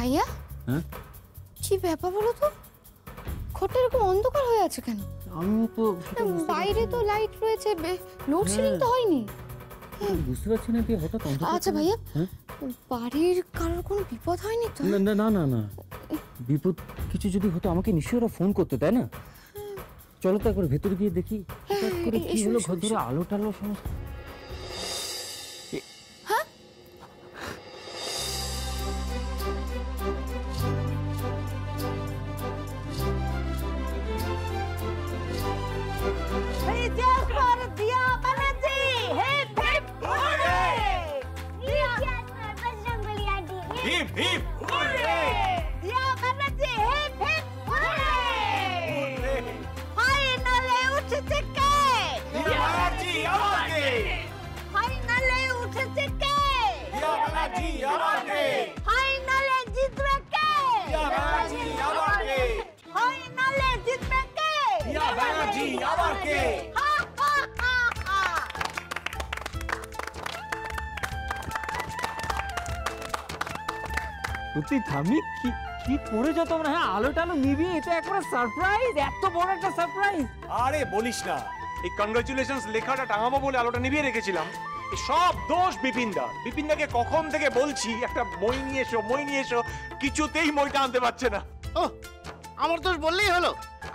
ভাইয়া, হ্যাঁ কি ব্যাপার বলো তো? ঘরটা এরকম অন্ধকার হয়ে আছে কেন? আমি তো বাইরে তো লাইট রয়েছে, লোডশেডিং তো হয়নি। বুঝতে পারছি না যে হঠাৎ অন্ধকার। আচ্ছা ভাইয়া, বাড়ির কারোর কোনো বিপদ হয়নি তো? না না না না, বিপদ কিছু যদি হতো আমাকে নিশ্চয়ই ওরা ফোন করতো, তাই না? চলো তো একবার ভেতরে গিয়ে দেখি কি হলো। ঘর ধরে আলো টালো সমস্ত। তুই থামি, কি করেছো তোমরা? হ্যাঁ, আলো টালো নিবি, এটা একটা সারপ্রাইজ, এত বড় একটা সারপ্রাইজ। আরে বলিস না, এই কংগ্রাচুলেশনস লেখাটা টাঙাবো বলে আলোটা নিভিয়ে রেখেছিলাম। এই সব দোষ বিপিনদাকে কখন থেকে বলছি একটা মই নিয়ে এসো, কিছুতেই মইটা আনতে পারছে না। ও, আমার দোষ বললেই হলো?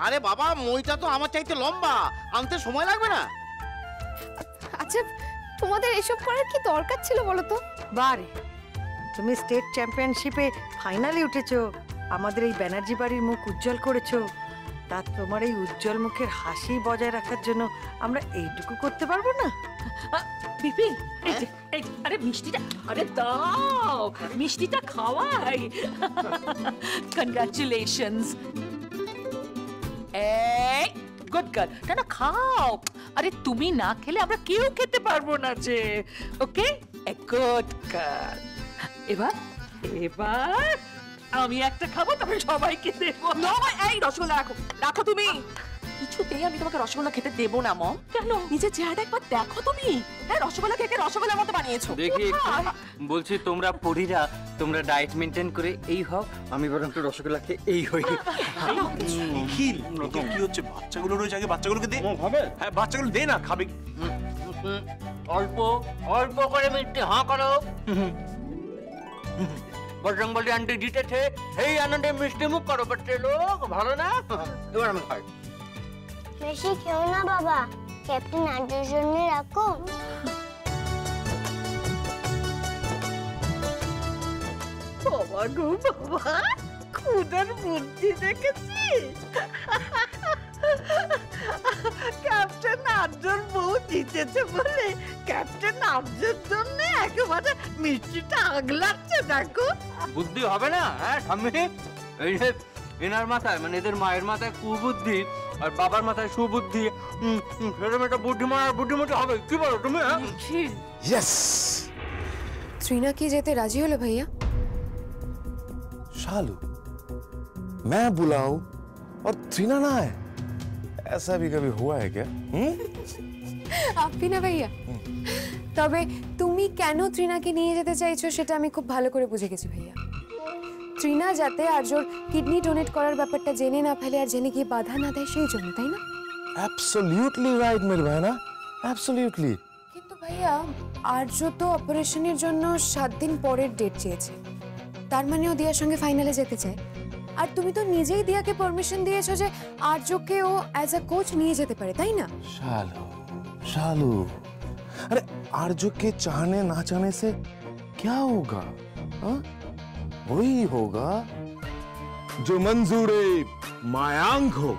আরে বাবা, মইটা তো আমার চাইতে লম্বা, আনতে সময় লাগবে না? আচ্ছা, তোমাদের এসব করার কি দরকার ছিল বলো তো? বারে, তুমি স্টেট চ্যাম্পিয়নশিপে ফাইনালে উঠেছো, আমাদের এই ব্যানার্জি বাড়ির মুখ উজ্জ্বল করেছো। তা তোমার এই উজ্জ্বল মুখের হাসি বজায় রাখার জন্য আমরা এইটুকু করতে পারবো না? বিপিন, আরে মিষ্টিটা, আরে দাও, মিষ্টিটা খাওয়াই। কনগ্রাচুলেশনস। এই গুড গার্ল, না খাও। আরে তুমি না খেলে আমরা কেউ খেতে পারবো না যে। ওকে, এ গুড গার্ল। এবার আমি একটা খাবো, তারপরে সবাইকে দেবো। এই রসগোল্লা রাখো তুমি। কিছুতেই আমি তোমাকে রসগোল্লা খেতে দেবো না মম। কেন? নিজের চেহারাটা একবার দেখো তুমি। হ্যাঁ, রসগোল্লা খেয়ে রসগোল্লার মতো বানিয়েছো। দেখি বলছি, তোমরা পরীরা তোমরা ডায়েট মেনটেন করে এই হও, আমি বরং একটু রসগোল্লা খেয়ে এই হই। নিখিল, কি হচ্ছে? বাচ্চাগুলো রয়েছে, আগে বাচ্চাগুলোকে দে। হ্যাঁ, বাচ্চাগুলো দে না, খাবে। অল্প অল্প করে মিষ্টি হাঁ করো। বজরং বলি আন্টি জিতেছে, সেই আনন্দে মিষ্টি মুখ করো বাচ্চা লোক, ভালো না? এবার আমি খাই। বেশি খেও না বাবা, ক্যাপ্টেন আন্টির জন্য রাখো। বাবা গো বাবা, খুদার বুদ্ধি দেখেছিস? ক্যাপ্টেন আর্যর বউ জিতেছে বলে ক্যাপ্টেন আর্যর জন্য একেবারে মিষ্টিটা আগলাচ্ছে। দেখো, বুদ্ধি হবে না? হ্যাঁ স্বামী, এই যে এনার মাথায় মানে এদের মায়ের মাথায় কুবুদ্ধি আর বাবার মাথায় সুবুদ্ধি, সেরকম একটা বুদ্ধিমান আর বুদ্ধিমতী হবে। কি বলো তুমি? यस, त्रिना की जेते राजी होलो भैया? शालू, मैं बुलाऊं और त्रिना ना आए, ऐसा भी कभी हुआ है क्या? আপনি না ভাইয়া, তবে তুমি কেন ত্রিনাকে নিয়ে যেতে চাইছো সেটা আমি খুব ভালো করে বুঝে গেছি ভাইয়া। ত্রিনা যাতে আর্যর কিডনি ডোনেট করার ব্যাপারটা জেনে না ফেলে আর জেনে গিয়ে বাধা না দেয় সেই জন্য, তাই না? Absolutely right मेरी बहना, absolutely। কিন্তু ভাইয়া, আর্য তো অপারেশনের জন্য 7 দিন পরের ডেট চেয়েছে, তার মানে ও দিয়ার সঙ্গে ফাইনালে যেতে চায়। আর তুমি তো নিজেই দিয়াকে পারমিশন দিয়েছো যে আর্যকে ও অ্যাজ আ কোচ নিয়ে যেতে পারে, তাই না? शालू, शालू, अरे आर्जो के चाहने ना चाहने से क्या होगा? हाँ? वही होगा जो मंजूरे मायांग हो।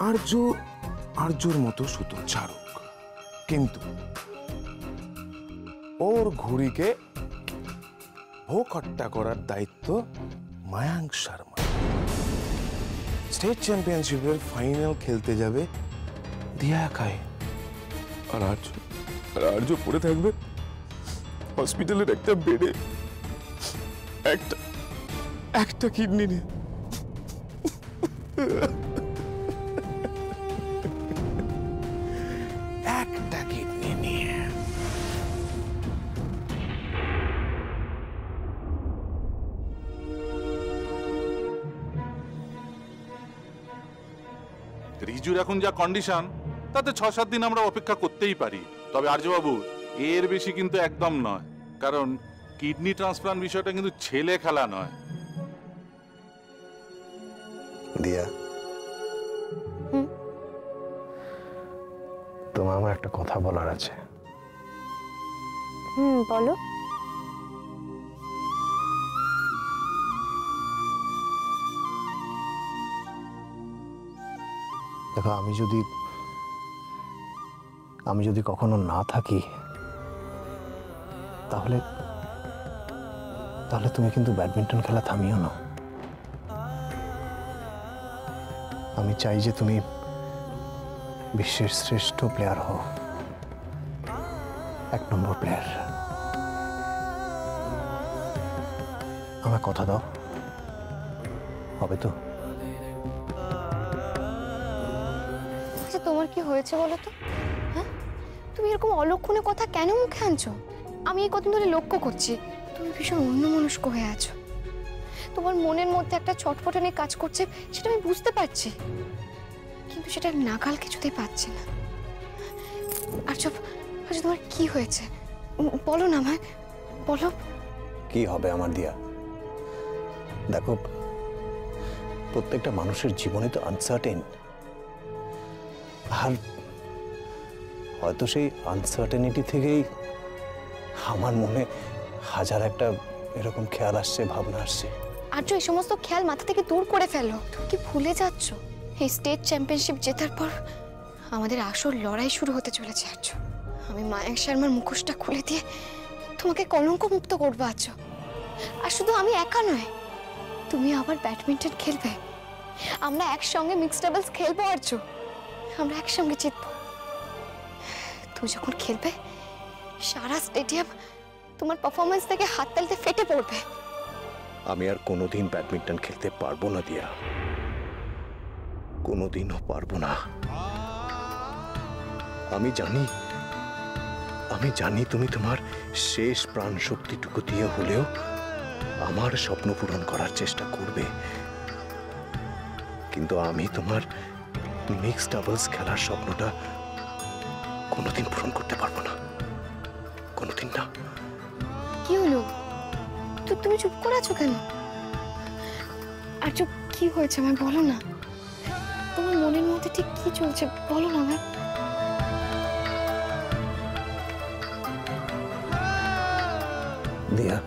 आर्जो आर्जोर मतो सुतो ছাড়ুক, কিন্তু ওর ঘুড়িকে ভোগ হত্যা করার দায়িত্ব মায়াঙ্ক শর্মা। স্টেট চ্যাম্পিয়নশিপের ফাইনাল খেলতে যাবে দিয়া একাই, আর আর্য পড়ে থাকবে হসপিটালের একটা বেডে, একটা কিডনি নিয়ে। একটা কিডনি নিয়ে। রিজুর এখন যা কন্ডিশন, তাতে 6-7 দিন আমরা অপেক্ষা করতেই পারি। তবে আর্যবাবু, এর বেশি কিন্তু একদম নয়, কারণ কিডনি ট্রান্সপ্লান্ট বিষয়টা কিন্তু ছেলে খেলা নয়। দিয়া, তোমার আমার একটা কথা বলার আছে। বলো। দেখো, আমি যদি কখনো না থাকি, তাহলে তুমি কিন্তু ব্যাডমিন্টন খেলা থামিও না। আমি চাই যে তুমি বিশ্বের শ্রেষ্ঠ প্লেয়ার হও, 1 নম্বর প্লেয়ার। আমায় কথা দাও, হবে তো? আচ্ছা, তোমার কি হয়েছে বলো তো? হ্যাঁ, তুমি এরকম অলক্ষণে কথা কেন মুখে আনছো? আমি এই কদিন ধরে লক্ষ্য করছি তুমি ভীষণ অন্যমনস্ক হয়ে আছো। তোমার মনের মধ্যে একটা ছটফটানি কাজ করছে, সেটা আমি বুঝতে পারছি, কিন্তু সেটা নাগাল কিছুতেই পাচ্ছি না। আচ্ছা, তোমার কি হয়েছে বলো না আমায়, বলো। কি হবে আমার দিয়া? দেখো, প্রত্যেকটা মানুষের জীবনে তো আনসার্টেন, আর হয়তো সেই আনসার্টেনিটি থেকেই আমার মনে হাজার একটা এরকম খেয়াল আসছে, ভাবনা আসছে। আর্য, এই সমস্ত খেয়াল মাথা থেকে দূর করে ফেলো। তুমি কি ভুলে যাচ্ছ এই স্টেট চ্যাম্পিয়নশিপ জেতার পর আমাদের আসল লড়াই শুরু হতে চলেছে আর্য। আমি মায়াঙ্ক শর্মার মুখোশটা খুলে দিয়ে তোমাকে কলঙ্ক মুক্ত করবো আর্য। আর শুধু আমি একা নয়, তুমি আবার ব্যাডমিন্টন খেলবে, আমরা একসঙ্গে মিক্সড ডাবলস খেলবো আর্য, আমরা একসঙ্গে জিতবো। তুমি যখন খেলবে, সারা স্টেডিয়াম তোমার পারফরমেন্স থেকে হাততালিতে ফেটে পড়বে। আমি আর কোনোদিন ব্যাডমিন্টন খেলতে পারবো না দিয়া, কোনোদিনও পারবো না। আমি জানি তুমি তোমার শেষ প্রাণ শক্তিটুকু দিয়ে হলেও আমার স্বপ্ন পূরণ করার চেষ্টা করবে, কিন্তু আমি তোমার মিক্সড ডাবলস খেলার স্বপ্নটা কোনোদিন পূরণ করতে পারবো না, কোনোদিন না। কি হলো? তুমি চুপ করে আছো কেন? আর্য, কি হয়েছে আমায় বলো না। তোমার মনের মধ্যে ঠিক কি চলছে বলো না আমায়। দিয়া,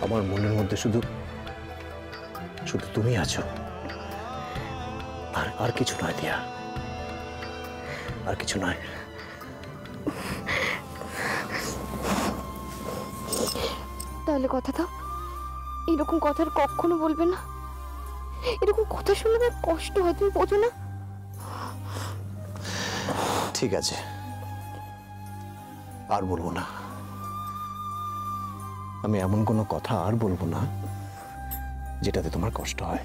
আমার মনের মধ্যে শুধু তুমি আছো, আর কিছু নয় দিয়া, আর কিছু নয়। তাহলে কথা দাও, এরকম কথার কখনো বলবে না। এরকম কথা শুনলে আমার কষ্ট হয়, তুমি বোঝো না? ঠিক আছে, আর বলবো না। আমি এমন কোনো কথা আর বলবো না যেটাতে তোমার কষ্ট হয়।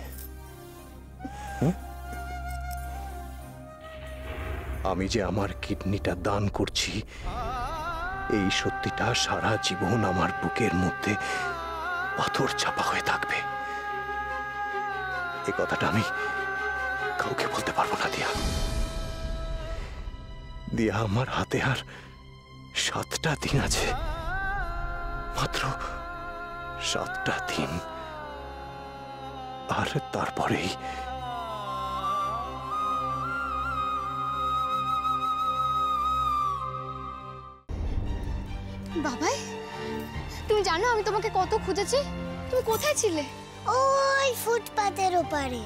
আমি যে আমার কিডনিটা দান করছি, এই সত্যিটা সারা জীবন আমার বুকের মধ্যে পাথর চাপা হয়ে থাকবে। এই কথাটা আমি কাউকে বলতে পারবো না দিয়া। দিয়া, আমার হাতে আর 7টা দিন আছে, মাত্র 7টা দিন, আর তারপরেই বাবাই, তুমি জানো আমি তোমাকে কত খুঁজেছি, তুমি কোথায় ছিলে? ওই ফুটপাতের ওপারে।